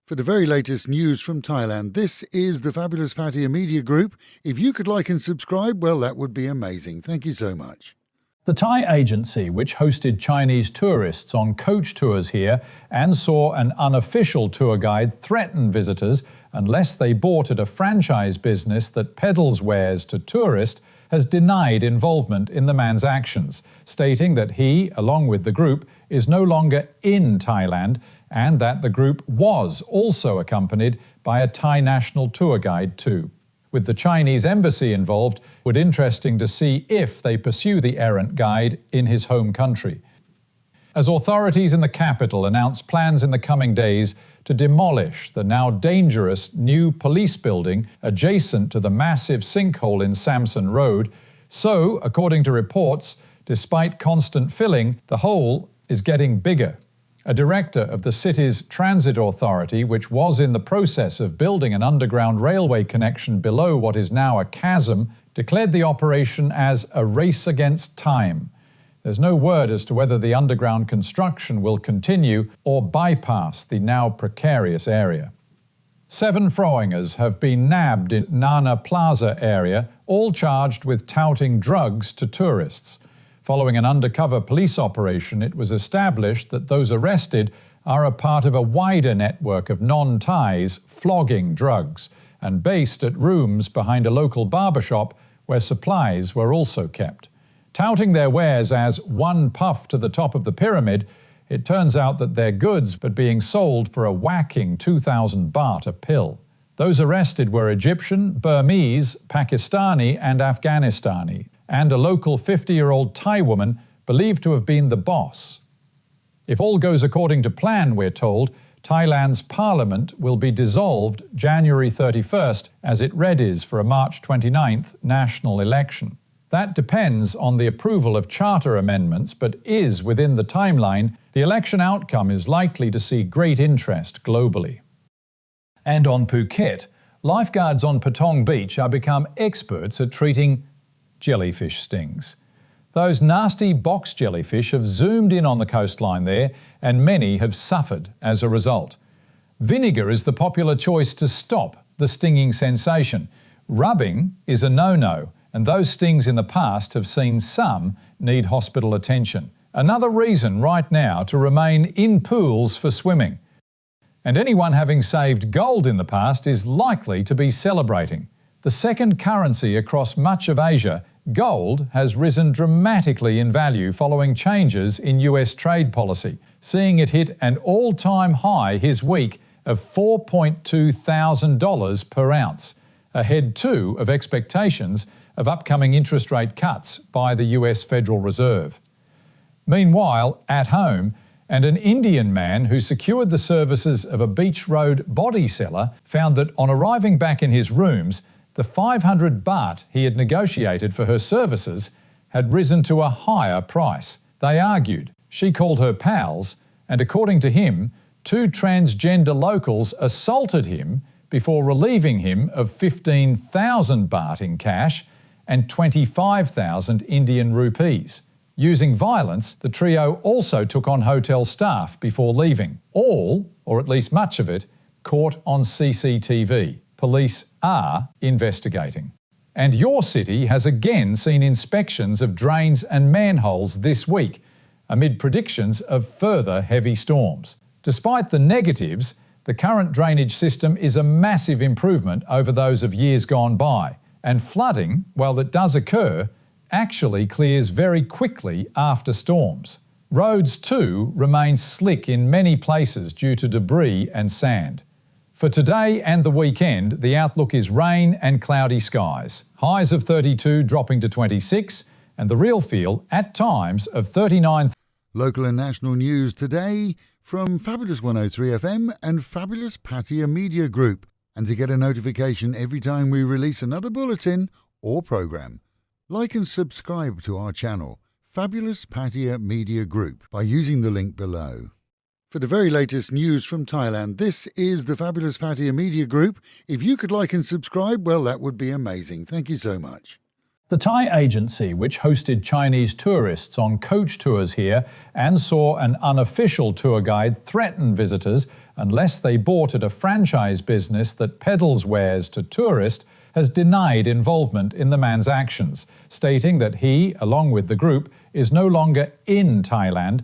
For the very latest news from Thailand, this is the Fabulous Pattaya Media Group. If you could like and subscribe, well, that would be amazing. Thank you so much. The Thai agency, which hosted Chinese tourists on coach tours here and saw an unofficial tour guide threaten visitors unless they bought at a franchise business that peddles wares to tourists, has denied involvement in the man's actions, stating that he, along with the group, is no longer in Thailand and that the group was also accompanied by a Thai national tour guide too. With the Chinese embassy involved, it would be interesting to see if they pursue the errant guide in his home country. As authorities in the capital announce plans in the coming days to demolish the now dangerous new police building adjacent to the massive sinkhole in Samson Road, so, according to reports, despite constant filling, the hole is getting bigger. A director of the city's transit authority, which was in the process of building an underground railway connection below what is now a chasm, declared the operation as a race against time. There's no word as to whether the underground construction will continue or bypass the now precarious area. 7 Froingers have been nabbed in Nana Plaza area, all charged with touting drugs to tourists. Following an undercover police operation, it was established that those arrested are a part of a wider network of non-Thais flogging drugs and based at rooms behind a local barbershop where supplies were also kept. Touting their wares as one puff to the top of the pyramid, it turns out that they're goods but being sold for a whacking 2,000 baht a pill. Those arrested were Egyptian, Burmese, Pakistani and Afghanistani, and a local 50-year-old Thai woman believed to have been the boss. If all goes according to plan, we're told, Thailand's parliament will be dissolved January 31st as it readies for a March 29th national election. That depends on the approval of charter amendments, but is within the timeline. The election outcome is likely to see great interest globally. And on Phuket, lifeguards on Patong Beach have become experts at treating jellyfish stings. Those nasty box jellyfish have zoomed in on the coastline there, and many have suffered as a result. Vinegar is the popular choice to stop the stinging sensation. Rubbing is a no-no, and those stings in the past have seen some need hospital attention. Another reason right now to remain in pools for swimming. And anyone having saved gold in the past is likely to be celebrating. The second currency across much of Asia, gold has risen dramatically in value following changes in US trade policy, seeing it hit an all-time high this week of $4,200 per ounce, ahead too of expectations of upcoming interest rate cuts by the US Federal Reserve. Meanwhile, at home, and an Indian man who secured the services of a beach road body seller found that on arriving back in his rooms, the 500 baht he had negotiated for her services had risen to a higher price. They argued. She called her pals, and according to him, 2 transgender locals assaulted him before relieving him of 15,000 baht in cash and 25,000 Indian rupees. Using violence, the trio also took on hotel staff before leaving. All, or at least much of it, caught on CCTV. Police are investigating. And your city has again seen inspections of drains and manholes this week, amid predictions of further heavy storms. Despite the negatives, the current drainage system is a massive improvement over those of years gone by, and flooding, while it does occur, actually clears very quickly after storms. Roads too remain slick in many places due to debris and sand. For today and the weekend, the outlook is rain and cloudy skies. Highs of 32 dropping to 26, and the real feel at times of 39. Local and national news today from Fabulous 103 FM and Fabulous Pattaya Media Group. And to get a notification every time we release another bulletin or program, like and subscribe to our channel, Fabulous Pattaya Media Group, by using the link below. For the very latest news from Thailand, this is the Fabulous Pattaya Media Group. If you could like and subscribe, well, that would be amazing. Thank you so much. The Thai agency, which hosted Chinese tourists on coach tours here and saw an unofficial tour guide threaten visitors unless they bought at a franchise business that peddles wares to tourists, has denied involvement in the man's actions, stating that he, along with the group, is no longer in Thailand